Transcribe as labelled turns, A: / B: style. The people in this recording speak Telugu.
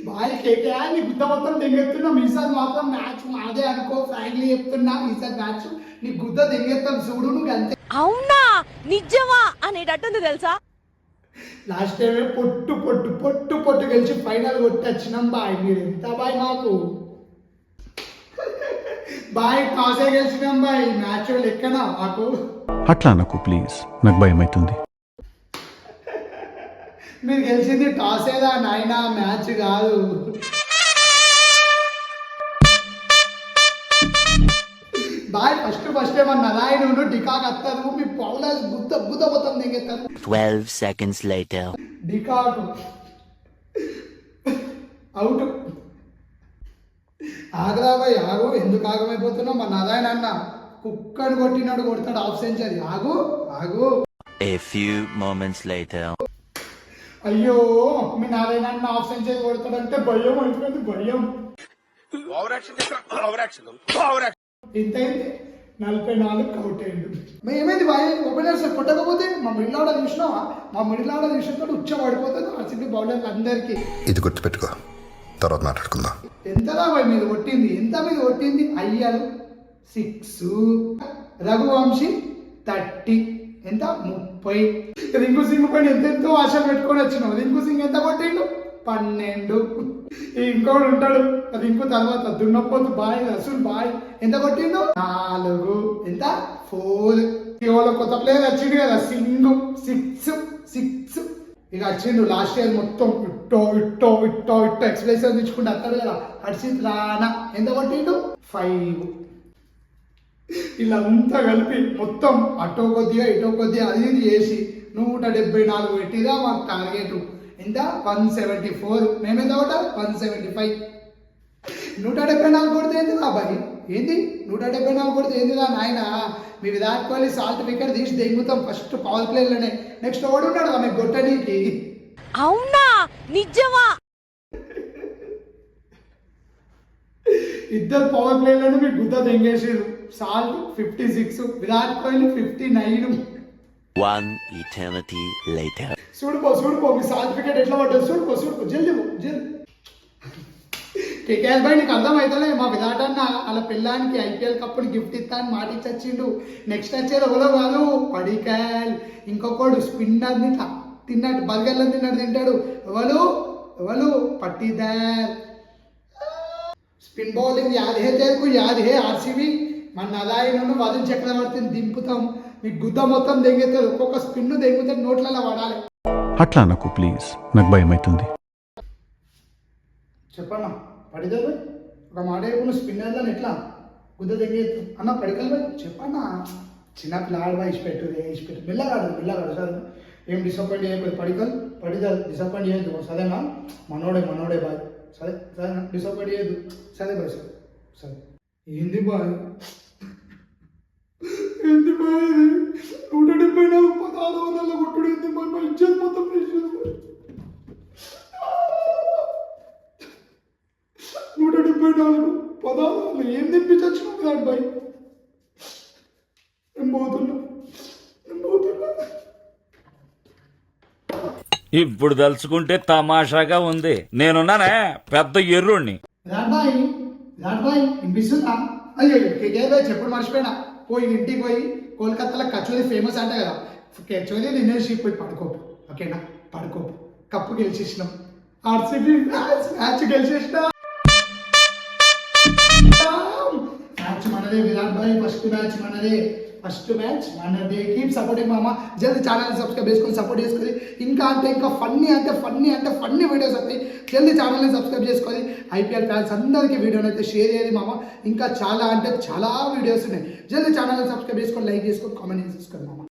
A: బాయ్ కేకేఆర్ నీ గుద్ద మొత్తం దెంగెత్తున్నాం ఈసారి మాత్రం మ్యాచ్ మాదే అనుకో ఫ్రాంక్లీ చెప్తున్నా ఈసారి మ్యాచ్ నీ గుద్ద దెంగెత్తాం చూడు నువ్వు అంతే
B: అవునా నిజమా అనేటట్టుంది తెలుసా
A: లాస్ట్ టైమే పొట్టు పొట్టు పొట్టు పొట్టు గెలిచి ఫైనల్ కొట్టొచ్చినాం బాయ్ మీరు ఎంత బాయ్ మాకు బాయ్ టాసే గెలిచినాం బాయ్ మ్యాచ్ లెక్కనా మాకు
C: అట్లా నాకు ప్లీజ్ నాకు భయం అవుతుంది
A: మీరు గెలిచింది టాసేదా నాయనా మ్యాచ్ కాదు బాయ్ ఫస్ట్ ఏమన్నా నాయన నువ్వు డికాక్ వస్తారు మీ బౌలర్స్ గుద్ద గుద్ద మొత్తం దిగెత్తారు
D: 12 seconds later.
A: డికాక్ అవుట్ ఆగరా బాయ్ ఆగు ఎందుకు ఆగమైపోతున్నావు మన నారాయణ అన్న కుక్కను కొట్టినాడు కొడతాడు హాఫ్ సెంచరీ ఆగు ఆగు
D: A few moments later.
A: అయ్యో మీ నారాయణ అన్న హాఫ్ సెంచరీ కొడతాడంటే భయం అయిపోయింది భయం ఇంతైంది 44 అవుట్ అయ్యిండు మరి ఏమైంది బాయ్ ఓపెనర్స్ కొట్టకపోతే మా మిడిల్ ఆర్డర్ చూసినావా మా మిడిల్ ఆర్డర్ చూసినప్పుడు ఉచ్చ పడిపోతుంది ఆర్సీబీ బౌలర్లు అందరికీ
E: ఇది గుర్తుపెట్టుకో తర్వాత మాట్లాడుకుందాం
A: ఎంతలా బాయ్ మీద కొట్టింది ఎంత మీద కొట్టింది అయ్యారు 6 రఘువంశీ 30 ఎంత 30 రింకు సింగ్ పైన ఎంతెంతో ఆశలు పెట్టుకొని వచ్చినావు రింకు సింగ్ ఎంత కొట్టిండు 12 ఇంకోడు ఉంటాడు రింకు తర్వాత దున్నపోతు బాయ్ రసూల్ బాయ్ ఎంత కొట్టిండు 4 ఎంత 4 ఇవాళ కొత్త ప్లేయర్ వచ్చిండు కదా సింగ్ 6 ఇక వచ్చిండు లాస్ట్ ఇయర్ మొత్తం ఇట్టో ఎక్స్ప్రెషన్ తెచ్చుకుంటూ వస్తాడు కదా హర్షిత్ రానా ఎంత కొట్టిండు 5 వీళ్ళంతా కలిపి మొత్తం అటో కొద్దిగా ఇటో కొద్దిగా అది ఇది చేసి 174 పెట్టిదా మాకు టార్గెట్ ఎంత 174 మేమెంత కొట్టాలి 175 174 కొడితే ఏంది బాబాయ్ ఏంది 174 కొడితే ఏందిరా నాయన మీ విరాట్ కోహ్లీ సాల్ట్ వికెట్ తీసి దెంగుతాం ఫస్ట్ పవర్ ప్లేలోనే నెక్స్ట్ ఓడి ఉన్నాడు ఆమె గొట్టనీకి
B: అవునా నిజమా
A: ఇద్దరు పవర్ ప్లేలోనే మీకు గుద్ద దెంగేసారు Salt 56 Virat Kohli 59
D: One eternity later.
A: చూడుకో మీ సాల్ట్ వికెట్ ఎట్లా పడ్డది చూడుకో జల్దీ కేకేఎల్ భాయ్ నీకు అర్థమవుతలే మా విరాట్ అన్న వాళ్ళ పిల్లానికి ఐపీఎల్ కప్పుని గిఫ్ట్ ఇస్తా అని మాట ఇచ్చొచ్చిండు నెక్స్ట్ వచ్చేది ఎవరో కాదు పడికాయల్ ఇంకొకడు స్పిన్నర్ తిన్నాడు బర్గర్లను తింటాడు ఎవరు పట్టిదార్ స్పిన్ బౌలింగ్ యాద్ హే ఆర్సీబీ మన నదాయిను వదిలి చక్రవర్తిని దింపుతాం మీకు గుద్ద మొత్తం దెంగెత్తారు ఒక్కొక్క స్పిన్ దెంగుతారు నోట్లలో పడాలి
C: అట్లా నాకు ప్లీజ్ నాకు భయం అవుతుంది
A: చెప్పన్నా పడిదారు ఒక మాట చెప్పు స్పిన్నర్లను ఎట్లా గుద్ద దెంగెత్తు అన్న పడికల్ బాయ్ చెప్పన్నా చిన్న పిల్లాడు బాయ్ ఇచ్చిపెట్టు మెల్లగాడు సరే ఏం డిసప్పాయింట్ చేయకూడదు పడిదారు డిసప్పాయింట్ చేయొద్దు సరేనా మనోడే బాయ్ సరేనా డిసప్పాయింట్ చేయొద్దు సరే బాయ్ సరే ఏంది బాయ్ ఇది 174 16 ఓవర్లలో కొట్టుడు ఏంది మా ఇజ్జత్ మొత్తం ప్రెషర్ 174 16 ఏం తెప్పించొచ్చినావు విరాట్ బాయ్ నేను పోతున్నా
F: ఇప్పుడు తలుచుకుంటే తమాషాగా ఉంది నేనున్నానే పెద్ద ఎర్రుణ్ణి
A: విరాట్ బాయ్ వినిపిస్తుందా అయ్యో కేకేఆర్ బాయ్ చెప్పుడు మర్చిపోయినా ఇంటికి పోయి కోల్కతాలో కచోరీ ఫేమస్ అంట కదా కచోరీ తినేసి పోయి పడుకోపు ఓకేనా పడుకోపు కప్పు గెలిచేసినాం ఆర్సీబీ మ్యాచ్ గెలిచేసిన మ్యాచ్ మనదే విరాట్ భాయ్ ఫస్ట్ మ్యాచ్ మనదే కీప్ సపోర్టింగ్ మామ జల్దీ ఛానల్ సబ్స్క్రైబ్ చేసుకొని సపోర్ట్ చేసుకొని ఇంకా ఫన్నీ వీడియోస్ వస్తాయి జల్దీ ఛానల్ని సబ్స్క్రైబ్ చేసుకొని ఐపీఎల్ ఫ్యాన్స్ అందరికీ వీడియోని అయితే షేర్ చేయాలి మామ ఇంకా చాలా వీడియోస్ ఉన్నాయి జల్దీ ఛానల్ని సబ్స్క్రైబ్ చేసుకొని లైక్ చేసుకొని కామెంట్ చేసుకోండి మామ